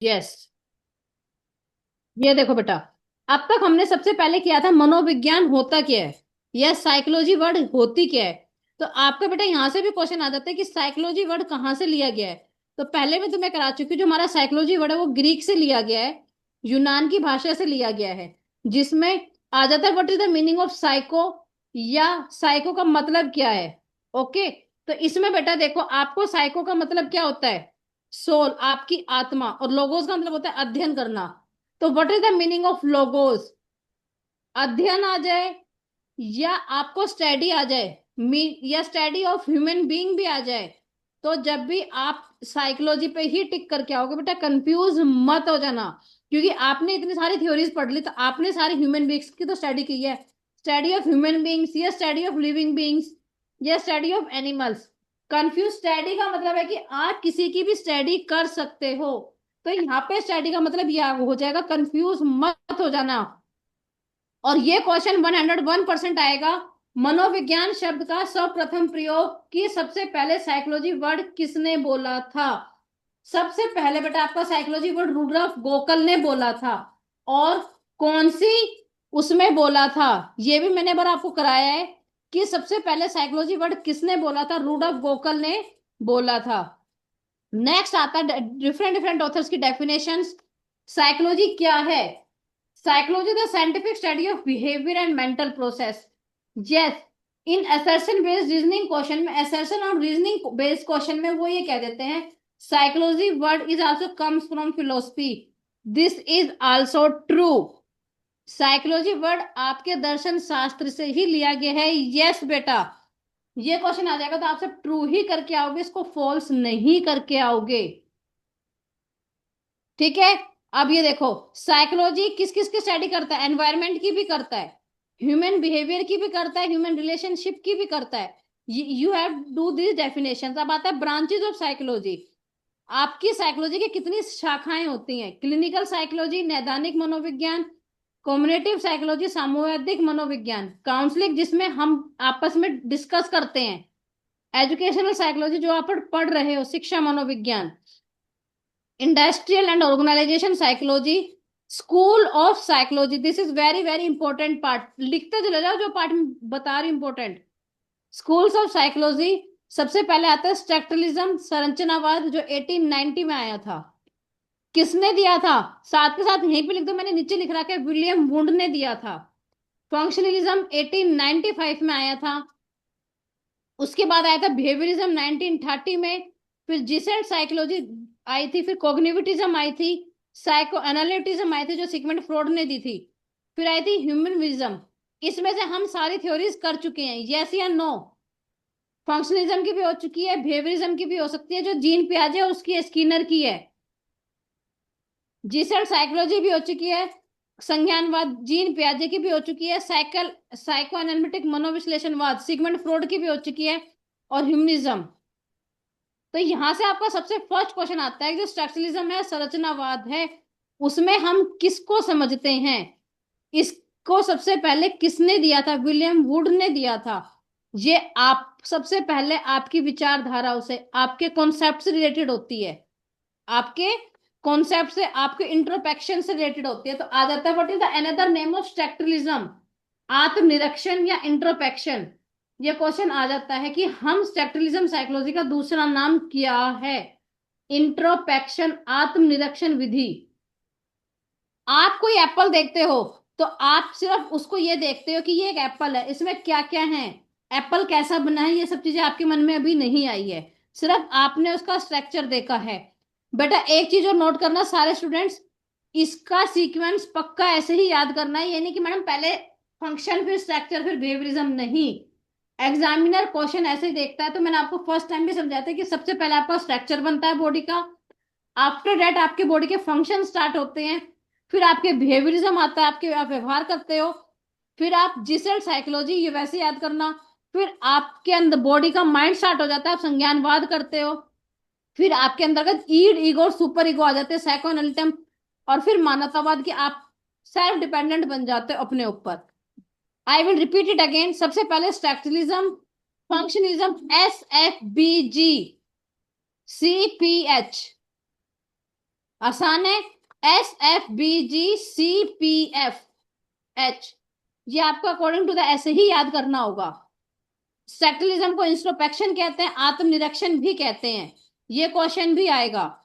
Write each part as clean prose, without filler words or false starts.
Yes. ये देखो बेटा, अब तक हमने सबसे पहले किया था मनोविज्ञान होता क्या है, या साइकोलॉजी वर्ड होती क्या है। तो आपका बेटा यहाँ से भी क्वेश्चन आ जाता है कि साइकोलॉजी वर्ड कहाँ से लिया गया है। तो पहले मैं तुम्हें करा चुकी हूँ, जो हमारा साइकोलॉजी वर्ड है वो ग्रीक से लिया गया है, यूनान की भाषा से लिया गया है, जिसमें आ जाता है what is the meaning of psycho, या साइको का मतलब क्या है। ओके। तो इसमें बेटा देखो, आपको साइको का मतलब क्या होता है, सोल, आपकी आत्मा, और लोगोस का मतलब होता है अध्ययन करना। तो what is the meaning of logos, अध्ययन आ जाए, या आपको स्टडी आ जाए, या स्टडी ऑफ ह्यूमन बीइंग भी आ जाए। तो जब भी आप साइकोलॉजी पे ही टिक करके आओगे बेटा, कंफ्यूज मत हो जाना, क्योंकि आपने इतनी सारी थ्योरीज पढ़ ली, तो आपने सारी ह्यूमन बीइंग्स की तो स्टडी की है। स्टडी ऑफ ह्यूमन बीइंग्स, या स्टडी ऑफ लिविंग बीइंग्स, या study of animals. Confuse study का मतलब है कि आप किसी की भी स्टडी कर सकते हो। तो यहाँ पे स्टडी का मतलब यह हो जाएगा, कंफ्यूज मत हो जाना। और ये क्वेश्चन 101% आएगा। मनोविज्ञान शब्द का सर्वप्रथम प्रयोग कि सबसे पहले साइकोलॉजी वर्ड किसने बोला था। सबसे पहले बेटा आपका साइकोलॉजी वर्ड रुड्रॉफ गोकल ने बोला था। और कौन सी उसमें बोला था, ये भी मैंने बार आपको कराया है कि सबसे पहले साइकोलॉजी वर्ड किसने बोला था, रुड्रॉफ गोकल ने बोला था। नेक्स्ट आता है डिफरेंट डिफरेंट ऑथर्स की डेफिनेशंस। साइकोलॉजी क्या है, psychology the scientific study of behaviour and mental process. Yes. In assertion based reasoning question में, असर्शन और रीजनिंग बेस्ड क्वेश्चन में वो ये कह देते हैं, psychology word is also comes from philosophy. This is also true. Psychology word आपके दर्शन शास्त्र से ही लिया गया है। यस बेटा, ये क्वेश्चन आ जाएगा तो आप सब ट्रू ही करके आओगे, इसको फॉल्स नहीं करके आओगे। ठीक है। अब ये देखो, साइकोलॉजी किस किस की स्टडी करता है, एनवायरनमेंट की भी करता है, ह्यूमन बिहेवियर की भी करता है, ह्यूमन रिलेशनशिप की भी करता है। You have do this definition. अब आता है ब्रांचेज ऑफ साइकोलॉजी। आपकी साइकोलॉजी की कितनी शाखाएं होती हैं, क्लिनिकल साइकोलॉजी, नैदानिक मनोविज्ञान, कॉग्निटिव साइकोलॉजी, सामूहिक मनोविज्ञान, काउंसलिंग जिसमें हम आपस में डिस्कस करते हैं, एजुकेशनल साइकोलॉजी जो आप पढ़ रहे हो, शिक्षा मनोविज्ञान, industrial and organisation psychology, school of psychology. This is very very important part, लिखते चले जाओ जो पार्ट बता रही इंपॉर्टेंट। स्कूल्स ऑफ साइकोलॉजी, सबसे पहले आता है स्ट्रक्चरलिज्म, संरचनावाद, जो 1890 में आया था। किसने दिया था, साथ के साथ यहीं पे लिख दो, मैंने नीचे लिख रखा है, विलियम वुंड ने दिया था। फंक्शनलिज्म 1895 में आया था। उसके बाद आया था बिहेवियरिज्म 1930 में। फिर जिसेंट साइकोलॉजी आई थी, फिर कॉग्निटिविज्म आई थी, साइको एनालिटिज्म आई थी जो सिगमंड फ्रॉड ने दी थी, फिर आई थी ह्यूमनिज्म। इसमें से हम सारी थ्योरीज कर चुके हैं, यस या नो। फंक्शनलिज्म की भी हो चुकी है, बिहेवियरिज्म की भी हो सकती है, जो जीन पियाजे और उसकी स्किनर की है। जिसेंट साइकोलॉजी भी हो चुकी है, संज्ञानवाद जीन पियाजे की भी हो चुकी है, साइको एनालिटिक मनोविश्लेषणवाद सिगमंड फ्रॉड की भी हो चुकी है, और ह्यूमनिज्म। तो यहां से आपका सबसे फर्स्ट क्वेश्चन आता है, जो स्ट्रक्चरलिज्म है, संरचनावाद है, उसमें हम किसको समझते हैं। इसको सबसे पहले किसने दिया था, विलियम वुड ने दिया था। ये आप सबसे पहले आपकी विचारधारा से, आपके कॉन्सेप्ट से रिलेटेड होती है, आपके कॉन्सेप्ट से, आपके इंट्रोस्पेक्शन से रिलेटेड होती है। तो आ जाता है what is the another name of structuralism, आत्मनिरीक्षण या इंट्रोस्पेक्शन। ये क्वेश्चन आ जाता है कि हम स्ट्रक्चरलिज्म साइकोलॉजी का दूसरा नाम क्या है, इंट्रोस्पेक्शन, आत्मनिरीक्षण विधि। आप कोई एप्पल देखते हो, तो आप सिर्फ उसको ये देखते हो कि ये एक एप्पल है, इसमें क्या क्या है, एप्पल कैसा बना है, ये सब चीजें आपके मन में अभी नहीं आई है, सिर्फ आपने उसका स्ट्रक्चर देखा है। बेटा एक चीज और नोट करना सारे स्टूडेंट्स, इसका सीक्वेंस पक्का ऐसे ही याद करना है, ये नहीं कि मैडम पहले फंक्शन फिर स्ट्रक्चर फिर बिहेवियरिज्म, नहीं। एग्जामिनर क्वेश्चन ऐसे ही देखता है। तो मैंने आपको फर्स्ट टाइम भी समझाया था कि सबसे पहले आपका स्ट्रक्चर बनता है बॉडी का, आफ्टर दैट आपके बॉडी के फंक्शन स्टार्ट होते हैं, फिर आपके बिहेवियरिज्म आता है, आपके आप व्यवहार करते हो, फिर आप जिसेल साइकोलॉजी, ये वैसे याद करना, फिर आपके अंदर बॉडी का माइंड स्टार्ट हो जाता है, आप संज्ञानवाद करते हो, फिर आपके अंतर्गत ईड, ईगो और सुपर ईगो आ जाते हैं, साइको एनालिटिज्म, और फिर मानवतावाद की आप सेल्फ डिपेंडेंट बन जाते हो अपने ऊपर। I will repeat it again, सबसे पहले स्ट्रक्चरलिज्म, फंक्शनलिज्म, SFBG, CPH, आसान है। SFBGCPFH, ये आपको अकॉर्डिंग टू द ऐसे ही याद करना होगा। सेटलिज्म को इंट्रोस्पेक्शन कहते हैं, आत्मनिरीक्षण भी कहते हैं। ये क्वेश्चन भी आएगा।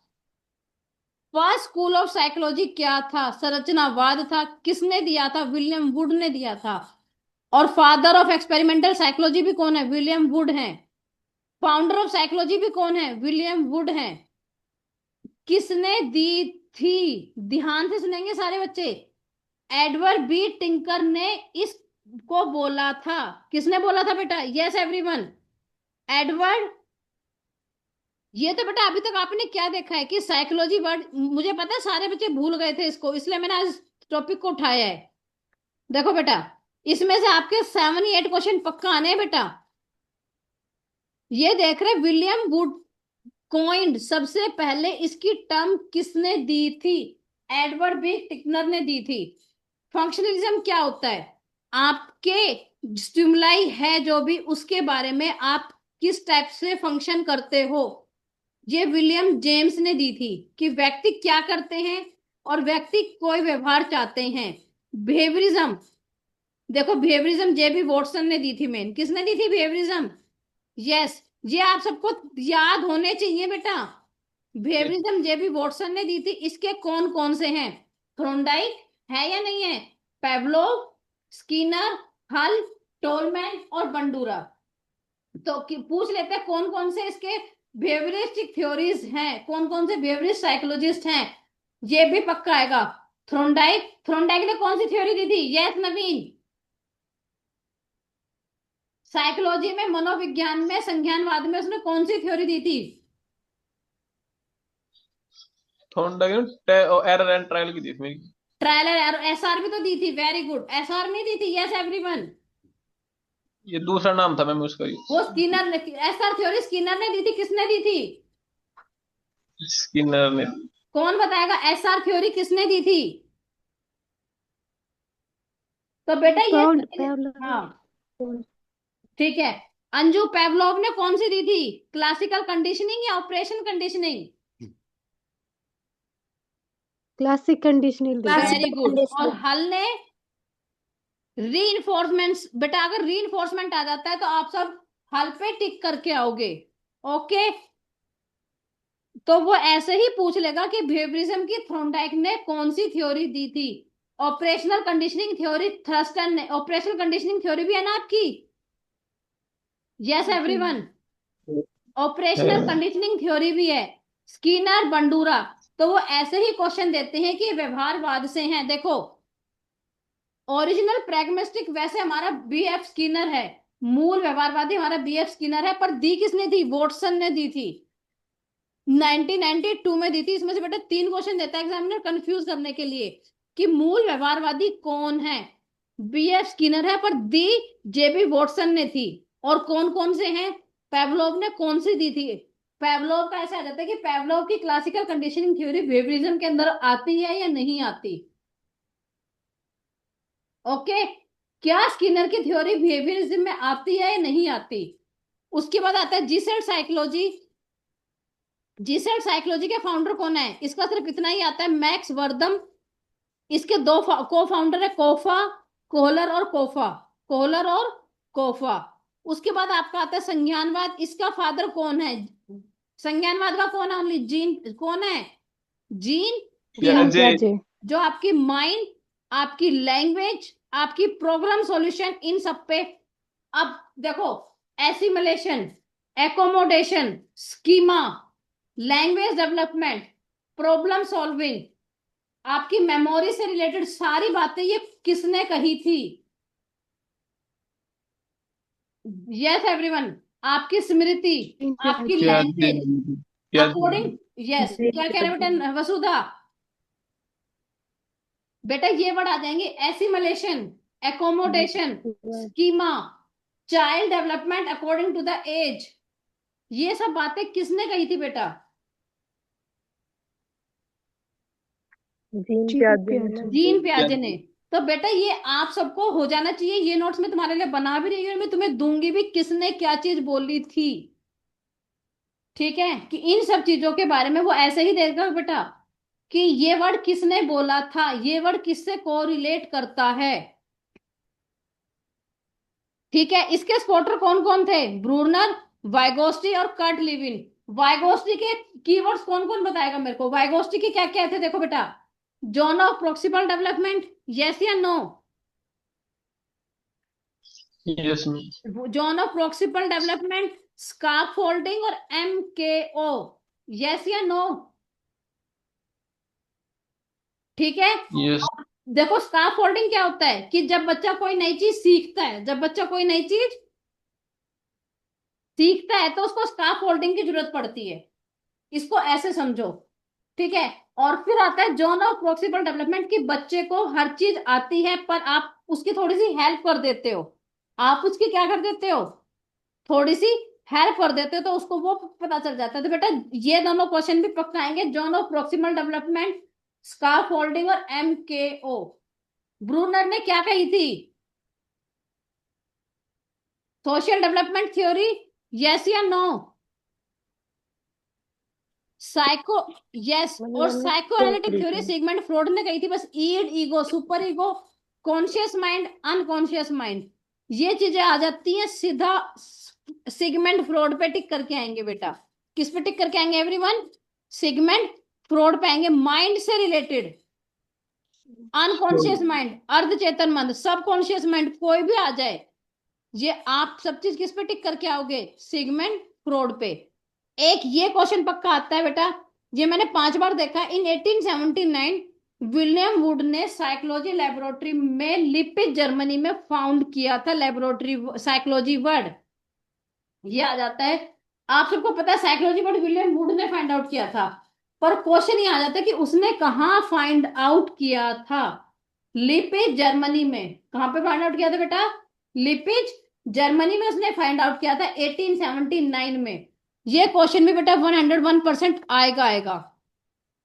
फर्स्ट स्कूल ऑफ साइकोलॉजी क्या था? संरचनावाद था। किसने दिया था? विलियम वुड ने दिया था। और फादर ऑफ एक्सपेरिमेंटल साइकोलॉजी भी कौन है? विलियम वुड है। फाउंडर ऑफ साइकोलॉजी भी कौन है? विलियम वुड है। किसने दी थी? ध्यान से सुनेंगे सारे बच्चे। एडवर्ड बी टिंकर ने इसको बोला था। किसने बोला था बेटा? Yes everyone, Edward. ये तो बेटा अभी तक आपने क्या देखा है कि साइकोलॉजी वर्ड, मुझे पता है सारे बच्चे भूल गए थे इसको, इसलिए मैंने आज टॉपिक को उठाया है। देखो बेटा, इसमें से आपके 7 या 8 क्वेश्चन पक्का आने हैं बेटा। ये देख रहे विलियम वुड कॉइंड, सबसे पहले इसकी टर्म किसने दी थी? एडवर्ड बी टिकनर ने दी थी। फंक्शनलिज्म क्या होता है? आपके स्टिमुलाई है जो भी, उसके बारे में आप किस टाइप से फंक्शन करते हो, ये विलियम जेम्स ने दी थी। कि व्यक्ति क्या करते हैं और व्यक्ति कोई व्यवहार चाहते हैं। बिहेवियरिज्म, देखो बिहेवियरिज्म जे बी वॉटसन ने दी थी। मेन किसने दी थी बिहेवियरिज्म? यस, ये आप सबको याद होने चाहिए बेटा। बिहेवियरिज्म जे बी वॉटसन ने दी थी। इसके कौन कौन से हैं? थ्रोनडाइक है या नहीं है? पेवलोव, स्किनर, हल, टोलमैन और बंडूरा। तो पूछ लेते हैं कौन कौन से इसके बिहेवियरिस्टिक थ्योरीज हैं, कौन कौन से बिहेवियरिस्ट साइकोलॉजिस्ट हैं। ये भी पक्का आएगा। थ्रोनडाइक, थ्रोनडाइक ने कौन सी थ्योरी दी थी? यस नवीन। साइकोलॉजी में, मनोविज्ञान में, संज्ञानवाद में उसने कौन सी थ्योरी दी थी? थॉर्नडाइक एरर एंड ट्रायल की थी इसमें। ट्रायल एंड एसआर भी तो दी थी। वेरी गुड, एसआर नहीं दी थी? Yes everyone. ये दूसरा नाम था मैम उसका। वो स्किनर ने, एसआर थ्योरी स्किनर ने दी थी। किसने दी थी? स्किनर ने। कौन बताएगा एसआर थ्योरी किसने दी थी? तो बेटा ये, हाँ ठीक है। अंजू पेवलोव ने कौन सी दी थी? क्लासिकल कंडीशनिंग या operation conditioning? Classic conditioning very good. और हल ने रीइंफोर्समेंट। बेटा अगर रीइंफोर्समेंट आ जाता है तो आप सब हल पे टिक करके आओगे। ओके, तो वो ऐसे ही पूछ लेगा कि बिहेवियरिज्म की थ्रोनडाइक ने कौन सी थ्योरी दी थी। ऑपरेशनल कंडीशनिंग थ्योरी थ्रस्टन ने, ऑपरेशनल कंडीशनिंग थ्योरी भी है ना आपकी? Yes everyone, operational conditioning theory भी है। Skinner, Bandura. तो वो ऐसे ही क्वेश्चन देते हैं कि व्यवहारवाद से हैं। देखो ओरिजिनल प्रैग्मेटिस्टिक वैसे हमारा बीएफ स्किनर है, मूल व्यवहारवादी हमारा बीएफ स्किनर है, पर दी किसने थी? वॉटसन ने दी थी। 1992 में दी थी। इसमें से बेटा 3 क्वेश्चन देता है एग्जामिनर कंफ्यूज करने के लिए कि मूल व्यवहारवादी कौन है। बीएफ स्किनर है, पर दी जेबी वॉटसन ने थी। और कौन कौन से हैं? पेवलोव ने कौन सी दी थी? पेवलोव का ऐसा आ जाता है कि पेवलोव की क्लासिकल कंडीशनिंग थ्योरी बिहेवियरिज्म के अंदर आती है या नहीं आती? ओके, क्या स्किनर की थ्योरी बिहेवियरिज्म में आती है या नहीं आती? उसके बाद आता है जीसेल्ट साइकोलॉजी। जीसेल्ट साइकोलॉजी के फाउंडर कौन है? इसका सिर्फ इतना ही आता है, मैक्स वर्दम। इसके 2 को फाउंडर है, कोफा, कोहलर और कोफा, कोहलर और कोफा। उसके बाद आपका आता है संज्ञानवाद। इसका फादर कौन है? संज्ञानवाद का कौन है? ओनली जीन, कौन है? जीन पियाजे। जो आपकी माइंड, आपकी लैंग्वेज, आपकी प्रॉब्लम सॉल्यूशन, इन सब पे। अब देखो assimilation, accommodation, schema, language development, problem solving, आपकी मेमोरी से रिलेटेड सारी बातें ये किसने कही थी? यस एवरीवन, आपकी स्मृति, आपकी लैंग्वेज अकॉर्डिंग। यस, क्या कह रहे बेटा वसुधा? बेटा ये वर्ड आ जाएंगे, assimilation, accommodation, schema, child development according to the age. ये सब बातें किसने कही थी बेटा? जीन पियाजे ने। तो बेटा ये आप सबको हो जाना चाहिए। ये नोट्स में तुम्हारे लिए बना भी रही हूँ, मैं तुम्हें दूंगी भी किसने क्या चीज बोली थी। ठीक है, कि इन सब चीजों के बारे में वो ऐसे ही देगा बेटा कि ये वर्ड किसने बोला था, ये वर्ड किससे कोरिलेट करता है। ठीक है, इसके स्पॉटर कौन कौन थे, ब्रूनर, वाइगोस्टी और कर्ट लिविन। वाइगोस्टी के कीवर्ड्स कौन कौन बताएगा मेरे को, वाइगोस्टी के क्या क्या थे, देखो बेटा, zone of proximal development, yes या no, yes. Zone of proximal development, scaffolding और MKO, यस या नो। ठीक है, यस। देखो स्कार्फ फोल्डिंग क्या होता है कि जब बच्चा कोई नई चीज सीखता है, जब बच्चा कोई नई चीज सीखता है तो उसको स्कार्फ फोल्डिंग की जरूरत पड़ती है, इसको ऐसे समझो। ठीक है, और फिर आता है जोन ऑफ प्रोक्सिमल डेवलपमेंट कि बच्चे को हर चीज आती है पर आप उसकी थोड़ी सी हेल्प कर देते हो, आप उसकी क्या कर देते हो, थोड़ी सी हेल्प कर देते हो, तो उसको वो पता चल जाता है। तो बेटा ये दोनों क्वेश्चन भी पक्का आएंगे, zone of proximal development, scaffolding और MKO। ब्रूनर ने क्या कही थी, सोशल डेवलपमेंट थ्योरी, यस या नो, साइको, यस। और psycho analytic theory Sigmund Freud ने कही थी, बस id, ego, super ego, conscious mind, unconscious mind, ये चीजें आ जाती हैं सीधा सिगमंड फ्रॉड पे टिक करके आएंगे बेटा। किस पे टिक करके आएंगे एवरीवन, सिगमंड फ्रॉड पे आएंगे, माइंड से रिलेटेड, अनकॉन्शियस माइंड, अर्ध चेतन मन, सब कॉन्शियस माइंड, कोई भी आ जाए, ये आप सब चीज किस पे टिक करके आओगे, सिगमंड फ्रॉड पे। एक ये क्वेश्चन पक्का आता है बेटा, ये मैंने 5 बार देखा। इन 1879 विलियम वुड ने साइकोलॉजी लेबोरेटरी में लिपिज जर्मनी में फाउंड किया था, लेबोरेटरी साइकोलॉजी वर्ड, ये आ जाता है। आप सबको पता है साइकोलॉजी वर्ड विलियम वुड ने फाइंड आउट किया था, पर क्वेश्चन ये आ जाता है कि उसने कहाँ फाइंड आउट किया था, लिपिज जर्मनी में, कहाँ पे फाइंड आउट किया था बेटा, लिपिज जर्मनी में उसने फाइंड आउट किया था 1879 में। ये क्वेश्चन भी बेटा 101% आएगा आएगा।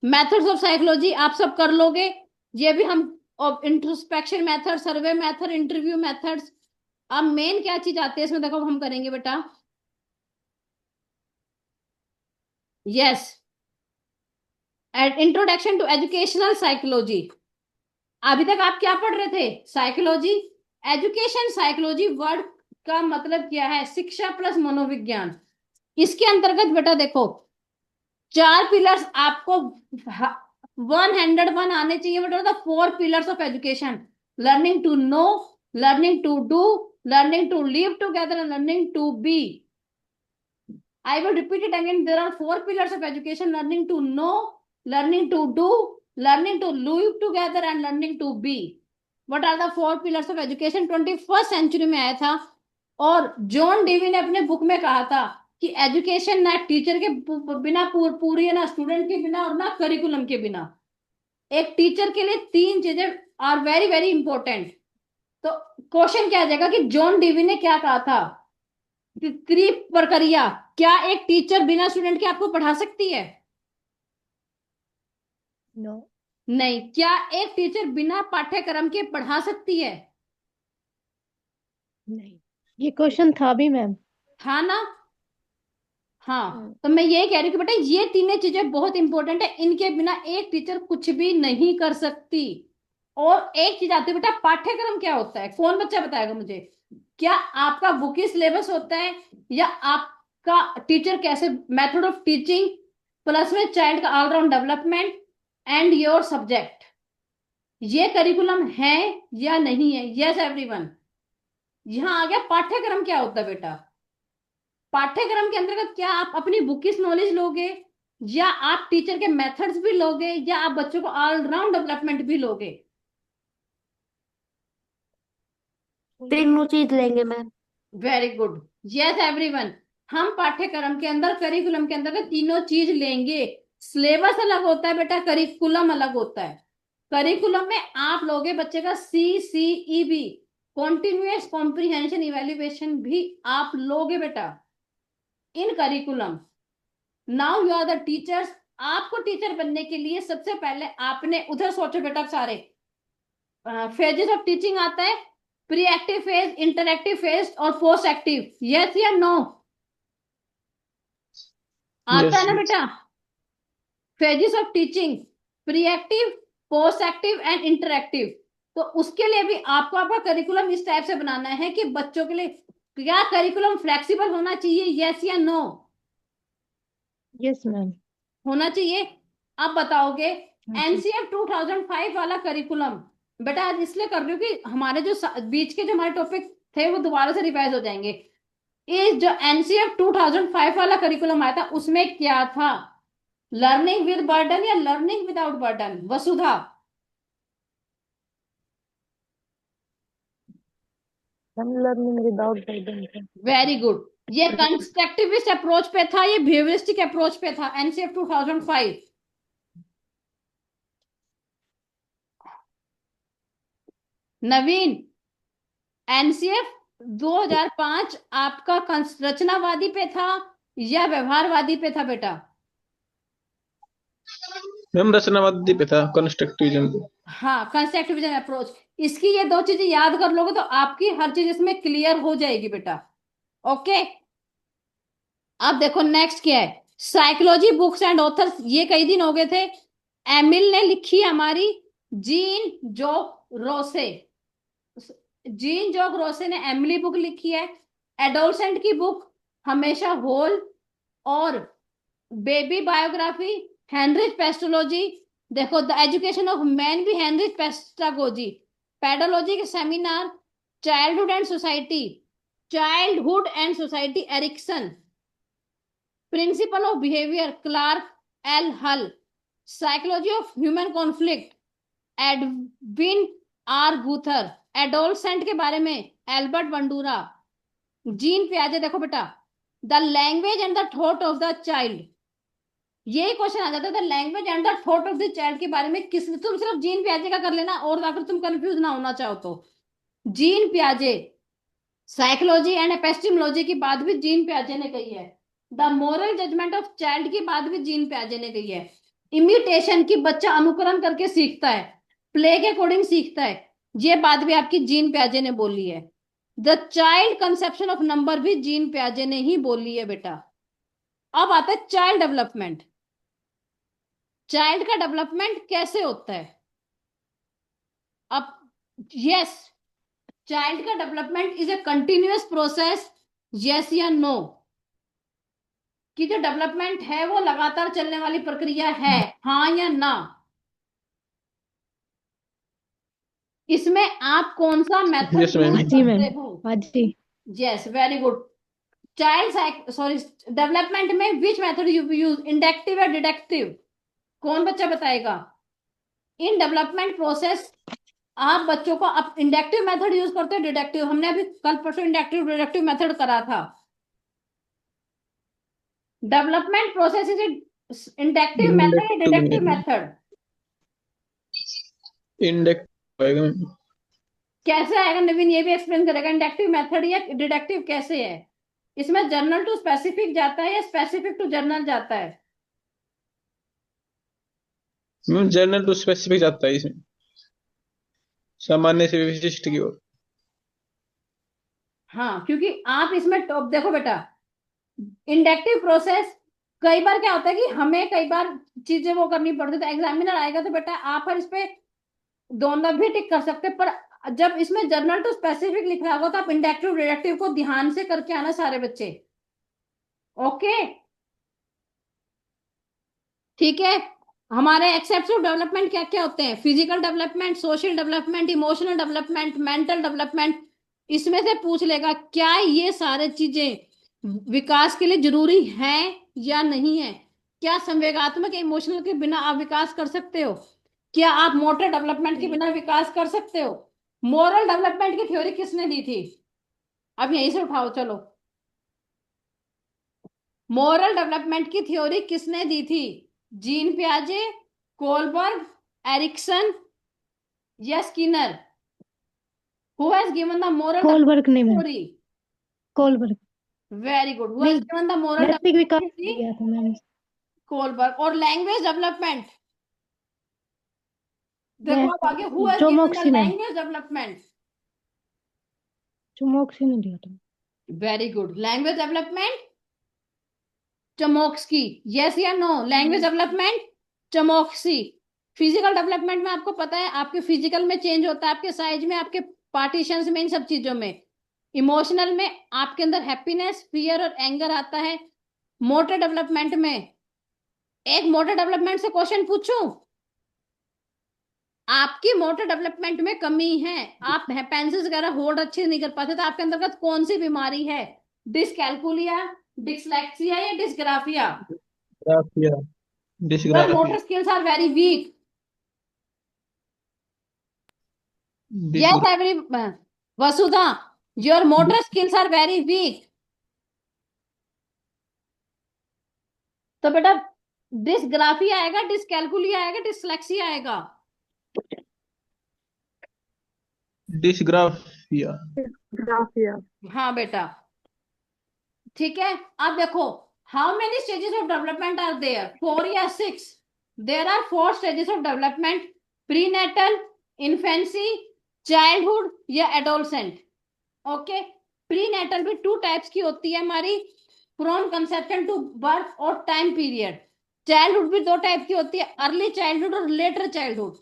मेथड्स ऑफ साइकोलॉजी आप सब कर लोगे, ये भी हम, introspection method, survey method, interview methods. अब मेन क्या चीज आती है इसमें, देखो हम करेंगे बेटा, yes, introduction to educational psychology. अभी तक आप क्या पढ़ रहे थे, साइकोलॉजी, एजुकेशन साइकोलॉजी वर्ड का मतलब क्या है, शिक्षा प्लस मनोविज्ञान। इसके अंतर्गत बेटा देखो 4 पिलर्स आपको 101 आने चाहिए बेटा, the 4 pillars of education, learning to know, learning to do, learning to live together and learning to be. I will repeat it again. There are 4 pillars of education: learning to know, learning to do, learning to live together, and learning to be. What are the 4 pillars of education? 21st century में आया था, और John Dewey ने अपने book में कहा था कि एजुकेशन ना टीचर के बिना पूरी है, ना स्टूडेंट के बिना, और ना करिकुलम के बिना। एक टीचर के लिए 3 चीजें आर वेरी वेरी इंपॉर्टेंट। तो क्वेश्चन क्या आ जाएगा कि जॉन डेवी ने क्या कहा था, प्रक्रिया, क्या एक टीचर बिना स्टूडेंट के आपको पढ़ा सकती है, नो, नहीं। क्या एक टीचर बिना पाठ्यक्रम के पढ़ा सकती है, नहीं। ये क्वेश्चन था भी मैम। हाँ ना, हाँ। तो मैं ये कह रही हूँ कि बेटा ये 3 चीजें बहुत इंपॉर्टेंट है, इनके बिना एक टीचर कुछ भी नहीं कर सकती। और एक चीज आती है बेटा, पाठ्यक्रम क्या होता है, कौन बच्चा बताएगा मुझे, क्या आपका बुकी सिलेबस होता है, या आपका टीचर कैसे, मेथड ऑफ टीचिंग, प्लस में चाइल्ड का all round development and your subject, ये करिकुलम है या नहीं है, यस एवरीवन। यहां आ गया पाठ्यक्रम क्या होता है बेटा, पाठ्यक्रम के अंतर्गत क्या आप अपनी बुकिश नॉलेज लोगे, या आप टीचर के मेथड्स भी लोगे, या आप बच्चों को ऑलराउंड डेवलपमेंट भी लोगे, तीनों चीज लेंगे ma'am. Very good, yes everyone. हम पाठ्यक्रम के अंदर, करिकुलम के अंदर तीनों चीज लेंगे। सिलेबस अलग होता है बेटा, करिकुलम अलग होता है। करिकुलम में आप लोगे बच्चे का CCEB, कॉन्टिन्यूअस कॉम्प्रिहेंशन इवेल्युएशन भी आप लोगे बेटा in curriculum. Now you are the teachers. आपको टीचर बनने के लिए सबसे पहले आपने उधर सोचो बेटा, सारे फेजेस ऑफ टीचिंग आता है, pre active phase, interactive phase और पोस्ट एक्टिव, यस या नो, आता यस। है ना बेटा, phases of teaching, pre active, post active and interactive. तो उसके लिए भी आपको आपका करिकुलम इस टाइप से बनाना है कि बच्चों के लिए क्या करिकुलम फ्लेक्सिबल होना चाहिए, यस या नो? Yes ma'am. होना चाहिए। अब बताओगे हाँ जी। एनसीएफ 2005 वाला करिकुलम। बेटा आज इसलिए कर रही हूँ कि हमारे जो बीच के जो हमारे टॉपिक थे वो दोबारा से रिवाइज हो जाएंगे। ये जो एनसीएफ 2005 वाला करिकुलम आया था उसमें क्या था? लर्निंग विद बर्डन या लर्निंग विदाउट बर्डन? वसुधा। हम learning without burden. Very good. ये कंस्ट्रक्टिविस्ट अप्रोच पे था, ये बिहेवियरिस्टिक अप्रोच पे था एनसीएफ 2005। नवीन, एनसीएफ 2005 आपका रचनावादी पे था या व्यवहारवादी पे था बेटा? मैम रचनावादी पे था, कंस्ट्रक्टिविज्म पे। हाँ, कंस्ट्रक्टिविज्म अप्रोच। इसकी ये दो चीजें याद कर लोगे तो आपकी हर चीज इसमें क्लियर हो जाएगी बेटा। ओके। अब देखो नेक्स्ट क्या है, साइकोलॉजी बुक्स एंड ऑथर्स। ये कई दिन हो गए थे। एमिल ने लिखी हमारी जीन जोक रोसे। जीन जोक रोसे ने एमिली बुक लिखी है। एडोलसेंट की बुक हमेशा होल और बेबी बायोग्राफी हेनरिच पेस्टोलॉजी। देखो द एजुकेशन ऑफ मैन भी हेनरिच पेस्टागोजी। पेडोलॉजी के seminar, childhood and society Erikson. Principle of behaviour Clark L Hull. Psychology of human conflict Edwin R Guthrie. Adolescent के बारे में Albert Bandura. Jean पियाजे देखो बेटा, the language and the thought of the child. ये question आ जाता है, the language and the thought of the child के बारे में किस, तुम सिर्फ जीन पियाजे का कर लेना और अगर तुम कंफ्यूज ना होना चाहो तो। जीन पियाजे साइकोलॉजी एंड एपिस्टेमोलॉजी की बात भी जीन पियाजे ने कही है। The moral judgement of child की बात भी जीन पियाजे ने कही है। इमिटेशन की, बच्चा अनुकरण करके सीखता है, प्ले के अकॉर्डिंग सीखता है, ये बात भी आपकी जीन पियाजे ने बोली है। The child conception of number भी जीन पियाजे ने ही बोली है बेटा। अब आता है चाइल्ड डेवलपमेंट। चाइल्ड का डेवलपमेंट कैसे होता है? अब यस, चाइल्ड का development is a continuous process, yes या नो? कि जो डेवलपमेंट है वो लगातार चलने वाली प्रक्रिया है, हाँ या ना? इसमें आप कौन सा मेथड यस मैम। यूज हाँ जी मैम। करते हो? हाँ जी। Yes, very good. Child sorry, development में which method you use, inductive या डिडक्टिव? कौन बच्चा बताएगा? इन डेवलपमेंट प्रोसेस आप बच्चों को अब इंडक्टिव मेथड यूज करते हो डिडक्टिव? हमने अभी कल परसों इंडक्टिव डिडक्टिव मेथड करा था। Development process is inductive method या डिडक्टिव इंडक्टिव। मेथड? इंडक्टिव आएगा मैम। कैसे आएगा नवीन, ये भी एक्सप्लेन करेगा। इंडक्टिव मेथड या डिडक्टिव कैसे है? इसमें जर्नल टू स्पेसिफिक जाता है या स्पेसिफिक टू जर्नल जाता है? मैम जनरल टू स्पेसिफिक जाता है इसमें, सामान्य से विशिष्ट की ओर। हाँ, क्योंकि आप इसमें टॉप देखो बेटा, इंडक्टिव प्रोसेस कई बार क्या होता है कि हमें कई बार चीजें वो करनी पड़ती है, तो एग्जामिनर आएगा तो बेटा आप हर इस पे दोनों भी टिक कर सकते हैं, पर जब इसमें जर्नल टू स्पेसिफिक लिख रहा होगा तो आप इंडक्टिव डिडक्टिव को ध्यान से करके आना सारे बच्चे। ओके, ठीक है। हमारे एक्सेप्ट्स ऑफ डेवलपमेंट क्या क्या होते हैं? Physical development, social development, emotional development, mental development. इसमें से पूछ लेगा क्या ये सारे चीजें विकास के लिए जरूरी हैं या नहीं है? क्या संवेगात्मक इमोशनल के बिना आप विकास कर सकते हो? क्या आप मोटर डेवलपमेंट के बिना विकास कर सकते हो? मोरल डेवलपमेंट की थ्योरी किसने दी थी? अब यहीं से उठाओ चलो। मोरल डेवलपमेंट की थ्योरी किसने दी थी? जीन पियाजे, कोलबर्ग, एरिक्सन या Skinner? Who has given the moral Kohlberg ने ma'am. Theory? Kohlberg. Very good. Who has नहीं, गिवन द मोरल नैतिक विकास थ्योरी? दिया था मैम। कोलबर्ग। और लैंग्वेज डेवलपमेंट देखो, अब आगे who has given the Chomsky ma'am. Language development? Chomsky ने दिया था। Very good. Language development Chomsky, yes या no? Language development Chomsky. Physical development में आपको पता है आपके फिजिकल में चेंज होता है, आपके साइज में, आपके पार्टीशंस में, इन सब चीजों में। इमोशनल में आपके अंदर हैप्पीनेस, फियर और एंगर आता है। मोटर डेवलपमेंट में, एक मोटर डेवलपमेंट से क्वेश्चन पूछूं, आपकी मोटर डेवलपमेंट में कमी है, आप पेंसिल्स वगैरह होल्ड अच्छे नहीं कर पाते, तो आपके अंतर्गत कौन सी बीमारी है? डिसकैल्कुलिया, डिसलेक्सिया या dysgraphia? Graphia. Your dysgraphia. Motor skills are very weak. Dis yes every Vasudha, your motor skills are very weak. तो बेटा डिसग्राफिया आएगा, डिसकैल्कुलिया आएगा, डिसलेक्सिया आएगा? डिसग्राफिया। ग्राफिया। हाँ बेटा, ठीक है। अब देखो, how many stages of development are there, 4 या 6? There are 4 stages of development, prenatal, infancy, childhood या एडोलसेंट। ओके, प्रीनेटल भी 2 टाइप्स की होती है हमारी, फ्रॉम कंसेप्शन टू बर्थ और टाइम पीरियड। चाइल्डहुड भी 2 टाइप की होती है, अर्ली चाइल्डहुड और लेटर चाइल्डहुड।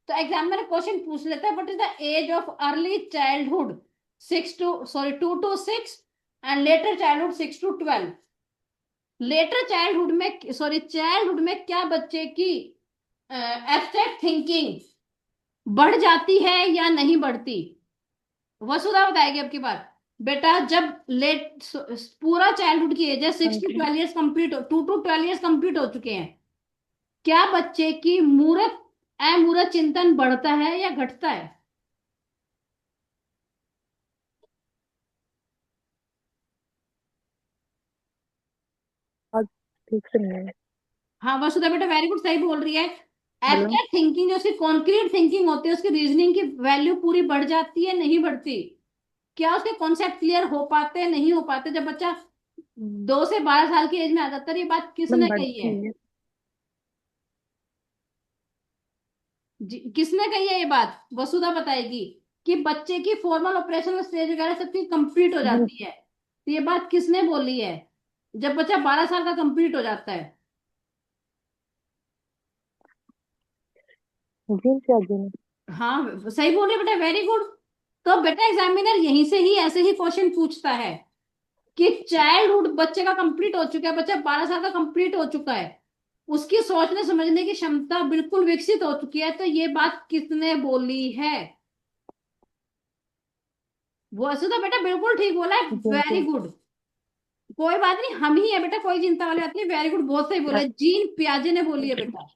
तो एग्जाम में क्वेश्चन पूछ लेता है, what is the age of early childhood? 2 to 6 and later childhood 6 to 12। Later childhood में, चाइल्डहुड में क्या बच्चे की एब्स्ट्रैक्ट थिंकिंग बढ़ जाती है या नहीं बढ़ती? वसुधा बताएगी अब की बार। बेटा जब लेट पूरा चाइल्डहुड की एज है 6 to 12 years complete, 2 to 12 years complete हो चुके हैं, क्या बच्चे की मूर्त अमूर्त चिंतन बढ़ता है या घटता है? आज ठीक से नहीं है। हाँ वसुधा बेटा वेरी गुड, सही बोल रही है। बोलो। एब्स्ट्रैक्ट थिंकिंग, जो उसकी कॉन्क्रीट थिंकिंग होती है, उसकी रीजनिंग की वैल्यू पूरी बढ़ जाती है, नहीं बढ़ती? क्या उसके कॉन्सेप्ट क्लियर हो पाते हैं, नहीं हो पाते? जब बच्चा 2 से 12 साल की एज में आ जाता है, ये बात मैम किसने कही है? बढ़ती है। किसने कही है ये बात? वसुधा बताएगी कि बच्चे की फॉर्मल ऑपरेशनल स्टेज वगैरह सब चीज कंप्लीट हो मैम जाती है। तो ये बात किसने बोली है? जब बच्चा 12 साल का कंप्लीट हो जाता है। जीन से आगे नहीं। हाँ सही बोल रहे बेटा, वेरी गुड। तो बेटा एग्जामिनर यहीं से ही ऐसे ही क्वेश्चन पूछता है कि चाइल्डहुड बच्चे का कंप्लीट हो चुका है, बच्चा 12 साल का कंप्लीट हो चुका है, उसकी सोचने समझने की क्षमता बिल्कुल विकसित हो चुकी है, तो ये बात किसने बोली है? वो ऐसे तो बेटा बिल्कुल ठीक बोला है, जीन वेरी से। गुड। कोई बात नहीं, हम ही है बेटा, कोई चिंता वाली बात नहीं, वेरी गुड, बहुत सही बोला है, जीन पियाजे ने बोली है बेटा।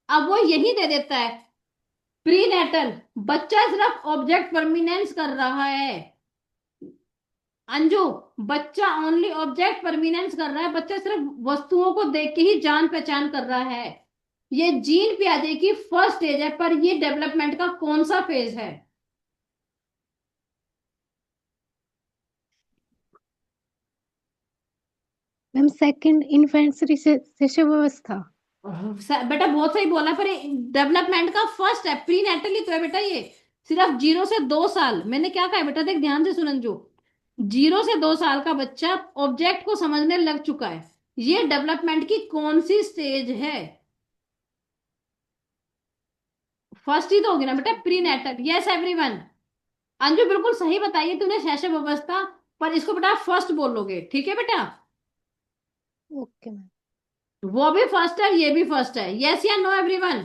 अब वो यही दे देता है, प्रीनेटल, बच्चा सिर्फ ऑब्जेक्ट परमिनेंस कर रहा है। अंजू, बच्चा ओनली ऑब्जेक्ट परमिनेंस कर रहा है, बच्चा सिर्फ वस्तुओं को देख के ही जान पहचान कर रहा है। ये जीन पियाजे की फर्स्ट स्टेज है, पर ये डेवलपमेंट का कौन सा फेज है? मैम सेकंड इन्फेंट्री से शिशु अवस्था। बेटा बहुत सही बोला, पर डेवलपमेंट का फर्स्ट है, प्री नेटली तो है बेटा ये। सिर्फ 0 से 2 साल, मैंने क्या कहा है बेटा, देख ध्यान से सुन जो, 0 से 2 साल का बच्चा ऑब्जेक्ट को समझने लग चुका है, ये डेवलपमेंट की कौन सी स्टेज है? फर्स्ट ही तो होगी ना बेटा, prenatal. Yes everyone, Anju बिल्कुल सही बताइए तूने, शैशव अवस्था, पर इसको बेटा फर्स्ट बोलोगे, ठीक है बेटा? Okay ma'am. वो भी फर्स्ट है, ये भी फर्स्ट है, यस या नो एवरीवन?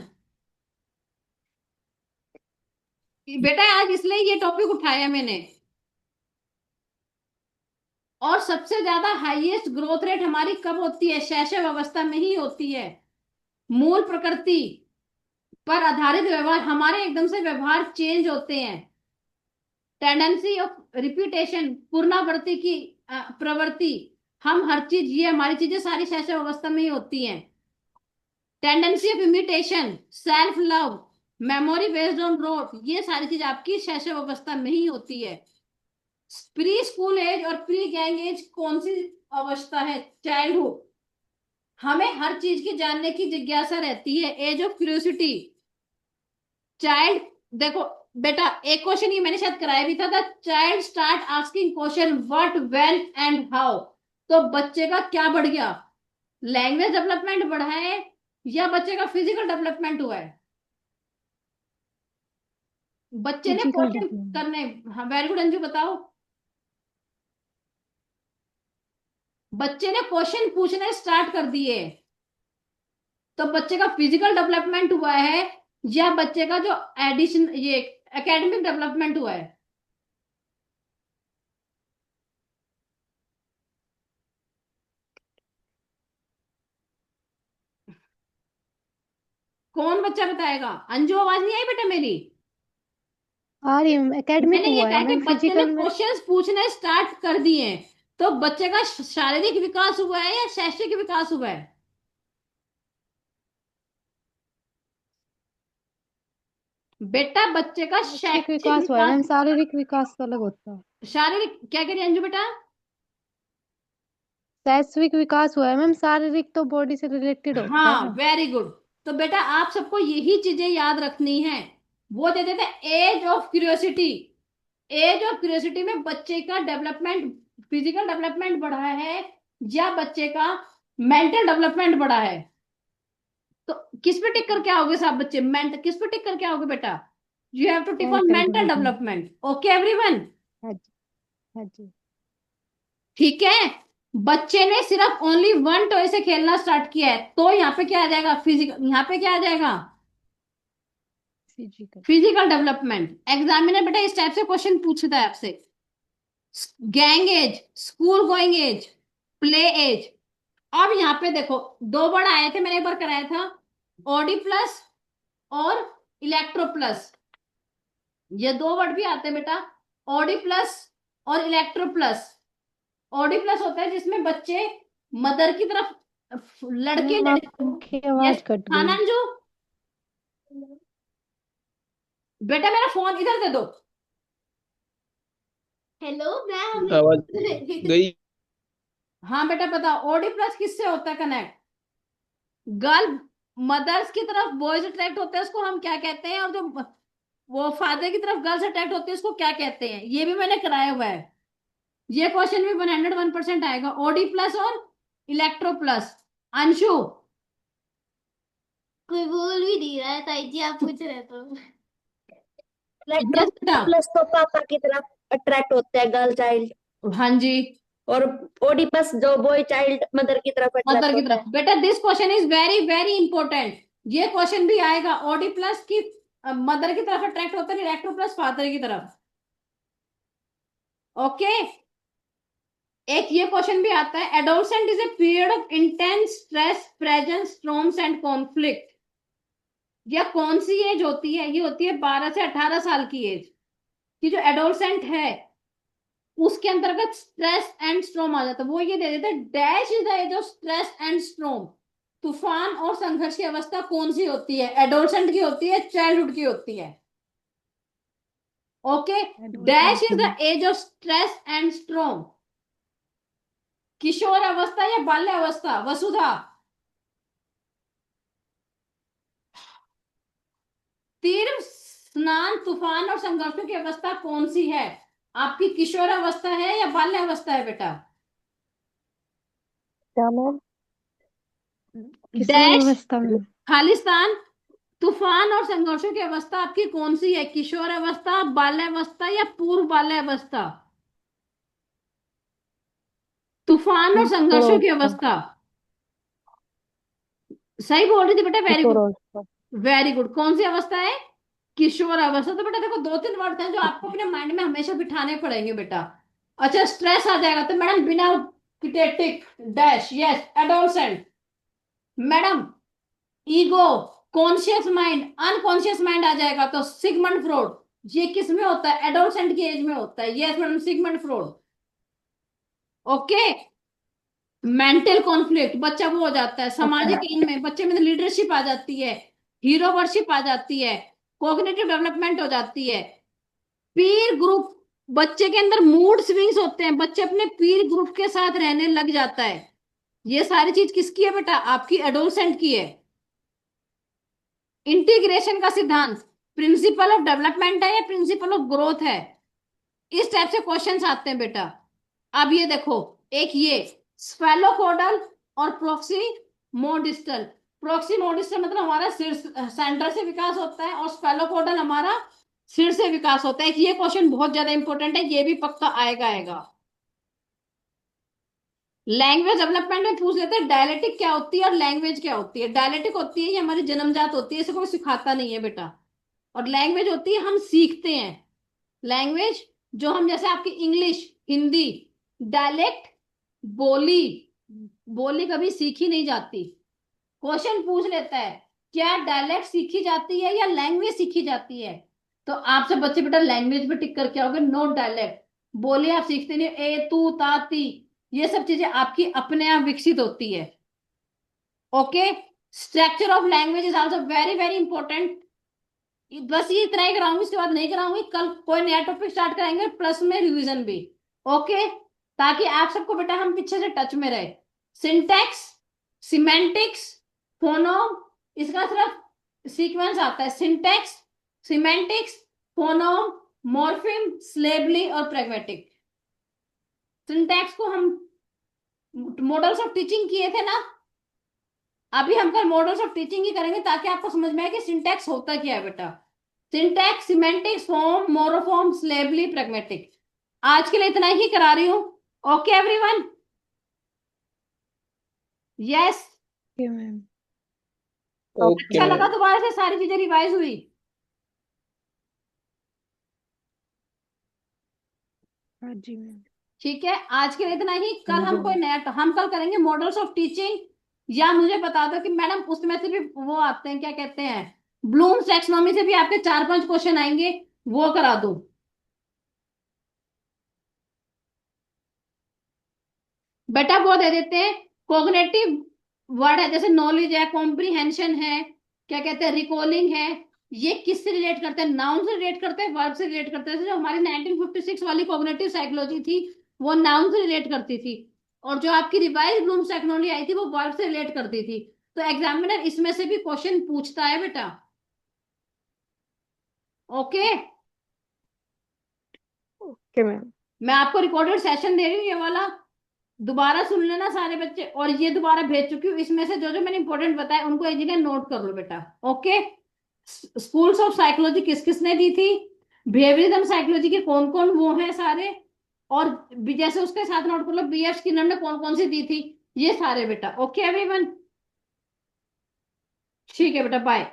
बेटा आज इसलिए ये टॉपिक उठाया मैंने। और सबसे ज्यादा हाईएस्ट ग्रोथ रेट हमारी कब होती है? शैशव अवस्था में ही होती है। मूल प्रकृति पर आधारित व्यवहार, हमारे एकदम से व्यवहार चेंज होते हैं। टेंडेंसी ऑफ रिपीटेशन, पुनरावृत्ति की प्रवृत्ति, हम हर चीज, ये हमारी चीजें सारी शैशव अवस्था में ही होती हैं। Tendency of imitation, self love, memory based on growth, ये सारी चीज आपकी शैशव अवस्था में ही होती है। प्री स्कूल एज और प्री गैंग एज कौन सी अवस्था है? चाइल्डहुड। हमें हर चीज की जानने की जिज्ञासा रहती है, एज ऑफ क्यूरियोसिटी। चाइल्ड, देखो बेटा एक क्वेश्चन ये मैंने शायद कराया भी था, the child start asking question what, when and how. तो बच्चे का क्या बढ़ गया? लैंग्वेज डेवलपमेंट बढ़ा है, या बच्चे का फिजिकल डेवलपमेंट हुआ है? बच्चे ने फिजिकल क्वेश्चन डेवलपमेंट। करने। हाँ, वेरी गुड अंजू, बताओ। बच्चे ने क्वेश्चन पूछने स्टार्ट कर दिए, तो बच्चे का फिजिकल डेवलपमेंट हुआ है या बच्चे का जो एडिशन ये एकेडमिक डेवलपमेंट हुआ है? कौन बच्चा बताएगा? अंजू, आवाज नहीं आई बेटा मेरी? आ रही है, एकेडमिक मैंने ये हुआ है कहा कि मैम, बच्चे ने फिजिकल में। क्वेश्चंस पूछने स्टार्ट कर दिए हैं, तो बच्चे का शारीरिक विकास हुआ है या शैक्षिक विकास हुआ है? बेटा बच्चे का शैक्षिक शैक्षिक विकास हुआ है विकास। मैम, शारीरिक विकास तो अलग होता है। शारीरिक क्या कह रही है अंजू बेटा? शैक्षिक विकास हुआ है मैम, शारीरिक तो बॉडी से रिलेटेड होता है हाँ, ना। Very good. तो बेटा आप सबको यही चीजें याद रखनी है। वो दे देते age of curiosity. Age of curiosity में बच्चे का डेवलपमेंट, फिजिकल डेवलपमेंट बढ़ा है या बच्चे का मेंटल डेवलपमेंट बढ़ा है? तो किस पे टिक करके आओगे साहब बच्चे? मेंट किस पे टिक करके आओगे बेटा? You have to tick on mental mental development. Development. Okay everyone? हाँ जी। हाँ जी। ठीक है। बच्चे ने सिर्फ ओनली वन टॉय से खेलना स्टार्ट किया है, तो यहाँ पे क्या आ जाएगा? फिजिकल। यहाँ पे क्या आ जाएगा? फिजिकल। Physical development. एग्जामिनर बेटा इस टाइप से क्वेश्चन पूछता है आपसे। Gang age, school going age, play age. अब यहाँ पे देखो, दो वर्ड आए थे, मैंने एक बार कराया था, ओडी प्लस और इलेक्ट्रो प्लस। ये दो वर्ड भी आते हैं बेटा, ओडी प्लस और इलेक्ट्रो प्लस। ओडी प्लस होता है जिसमें बच्चे मदर की तरफ, लड़के मैम लड़के। आपकी यस। आवाज कट हाँ ना गई। अंजू? बेटा मेरा फोन इधर दे दो। Hello ma'am. आवाज गई। हाँ बेटा बताओ, ओडी प्लस किससे होता है कनेक्ट? गर्ल, मदर्स की तरफ बॉयज अट्रैक्ट होते हैं, उसको हम क्या कहते हैं? और जो वो फादर की तरफ गर्ल्स अट्रैक्ट होती है, उसको क्या कहते हैं? ये भी मैंने कराया हुआ है। ये क्वेश्चन भी 101% आएगा, ओडी प्लस और इलेक्ट्रो प्लस। अंशु, कोई बोल भी नहीं रहा है ताई जी, आप पूछ रहे तो। यस बेटा। प्लस तो पापा की तरफ अट्रैक्ट होता है, गर्ल चाइल्ड। हाँ जी। और ओडी प्लस जो बॉय चाइल्ड मदर की तरफ मदर अट्रैक्ट की होता तरफ। है। बेटा this question is very very important. ये क्वेश्चन भी आएगा, ओडी प्लस की मदर की तरफ अट्रैक्ट होता है, इलेक्ट्रो प्लस फादर की तरफ। ओके। एक ये क्वेश्चन भी आता है, adolescent is a period of intense stress, presence, storms and conflict. या कौन सी एज होती है? ये होती है 12 से 18 साल की एज की। जो एडोलसेंट है उसके अंतर्गत स्ट्रेस एंड स्ट्रोम आ जाता है। वो ये दे देते, dash is the age of stress and storm. तूफान और संघर्ष की अवस्था कौन सी होती है? एडोलसेंट की होती है, चाइल्डहुड की होती है? ओके। डैश एडोलसेंट इज की। The age of stress and storm. किशोर अवस्था या बाल्य अवस्था? वसुधा, तीव्र स्नान, तूफान और संघर्षों की अवस्था कौन सी है? आपकी किशोर अवस्था है या बाल्य अवस्था है बेटा? क्या मैम? किशोर डैश, अवस्था में। खालिस्तान, तूफान और संघर्षों की अवस्था आपकी कौन सी है? किशोर अवस्था, बाल्य अवस्था या पूर्व बाल्य अवस्था? तूफान और किशोर संघर्षों की अवस्था। अवस्था। सही बोल रही थी बेटा, वेरी किशोर गुड। अवस्था। Very good. कौन सी अवस्था है? किशोर अवस्था। तो बेटा देखो, दो तीन वर्ड हैं जो आपको अपने माइंड में हमेशा बिठाने पड़ेंगे बेटा। अच्छा, स्ट्रेस आ जाएगा तो मैडम बिना tick, dash, yes adolescent. Madam ego, conscious mind, unconscious mind आ जाएगा तो सिगमंड फ्रॉड। ये किस में होता है? एडोलसेंट की एज में होता है। Yes madam, Sigmund fraud. Okay. Mental conflict, बच्चा वो हो जाता है ओके। सामाजिक इन में, बच्चे में लीडरशिप आ जाती है, हीरोवर्शिप आ जाती है, कॉग्निटिव डेवलपमेंट हो जाती है। पीर ग्रुप, बच्चे के अंदर मूड स्विंग्स होते हैं, बच्चे अपने पीर ग्रुप के साथ रहने लग जाता है। ये सारी चीज किसकी है बेटा? आपकी एडोलसेंट की है। इंटीग्रेशन का सिद्धांत प्रिंसिपल ऑफ डेवलपमेंट है या प्रिंसिपल ऑफ ग्रोथ है? इस टाइप से क्वेश्चंस आते हैं बेटा। अब ये देखो, एक ये स्फेलोकोडल और प्रोक्सीमोडिस्टल। प्रोक्सिमोडिस से मतलब हमारा सिर सेंटर से विकास होता है, और स्फेलोपोडल हमारा सिर से विकास होता है। ये क्वेश्चन बहुत ज्यादा इंपॉर्टेंट है, ये भी पक्का आएगा। लैंग्वेज डेवलपमेंट में पूछ लेते हैं डायलेक्टिक क्या होती है और लैंग्वेज क्या होती है। डायलेक्टिक होती है ये हमारी जन्मजात होती है, इसे कोई सिखाता नहीं है बेटा। और लैंग्वेज होती है हम सीखते हैं। लैंग्वेज जो हम, जैसे आपकी इंग्लिश, हिंदी, डायलेक्ट, बोली, बोली कभी सीखी नहीं जाती। क्वेश्चन पूछ लेता है क्या डायलेक्ट सीखी जाती है या लैंग्वेज सीखी जाती है, तो आपसे बच्चे बेटा लैंग्वेज पे टिक करके आओगे, नो डायलेक्ट। बोली आप सीखते नहीं, ए तू ता ती, ये सब चीजें आपकी अपने आप विकसित होती है। Okay, structure of language is also very very important. बस ये इतना ही कराऊंगी, इसके बाद नहीं कराऊंगी। कल कोई नया टॉपिक स्टार्ट करेंगे, प्लस में रिवीजन भी। ओके, ताकि आप सबको बेटा हम पीछे से टच में रहे। सिंटैक्स, सिमेंटिक्स, फोनोम, इसका सिर्फ सीक्वेंस आता है। सिंटैक्स, सिमेंटिक्स, फोनोम, मॉर्फिम, सिलेबली और प्रैग्मेटिक। सिंटैक्स को हम मॉडल्स ऑफ टीचिंग किए थे ना, अभी हम कल मॉडल्स ऑफ टीचिंग ही करेंगे, ताकि आपको समझ में आए कि सिंटैक्स होता क्या है बेटा। Syntax, semantics, form, morpheme, syllable, pragmatic. आज के लिए इतना ही करा रही हूं। Okay everyone? Yes? Okay ma'am. Okay अच्छा लगा मैम। दोबारा से सारी चीजें रिवाइज हुई? हाँ जी मैम। ठीक है, आज के लिए इतना ही। हाँ कल जी हम कोई मैम। नया, हम कल करेंगे मॉडल्स ऑफ टीचिंग। या मुझे बता दो कि मैडम उसमें से भी वो आते हैं, क्या कहते हैं, ब्लूम्स टैक्सोनॉमी से भी आपके 4-5 क्वेश्चन आएंगे, वो करा दो। बेटा वो दे देते हैं कॉग्निटिव वर्ड है, जैसे नॉलेज है, कॉम्प्रिहेंशन है, क्या कहते हैं, रिकॉलिंग है। ये किससे रिलेट करते हैं? नाउन से रिलेट करते हैं, वर्ब से रिलेट करते हैं। जैसे जो हमारी 1956 वाली कॉग्निटिव साइकोलॉजी थी, वो नाउन से रिलेट करती थी, और जो आपकी रिवाइज ब्लूम्स टैक्सोनॉमी आई थी, वो वर्ब से रिलेट करती थी। तो एग्जामिनर इसमें से भी क्वेश्चन पूछता है बेटा। Okay, okay ma'am. मैं आपको रिकॉर्डेड सेशन दे रही हूँ ये वाला, दोबारा सुन लेना सारे बच्चे, और ये दोबारा भेज चुकी हूँ। इसमें से जो जो मैंने इंपॉर्टेंट बताया उनको एक जगह नोट कर लो बेटा। ओके, स्कूल्स ऑफ साइकोलॉजी किस किसने दी थी, बिहेवियरिज्म साइकोलॉजी के कौन कौन वो हैं सारे, और जैसे उसके साथ नोट कर लो बीएफ स्किनर ने कौन कौन सी दी थी, ये सारे बेटा। Okay everyone? ठीक है बेटा, बाय।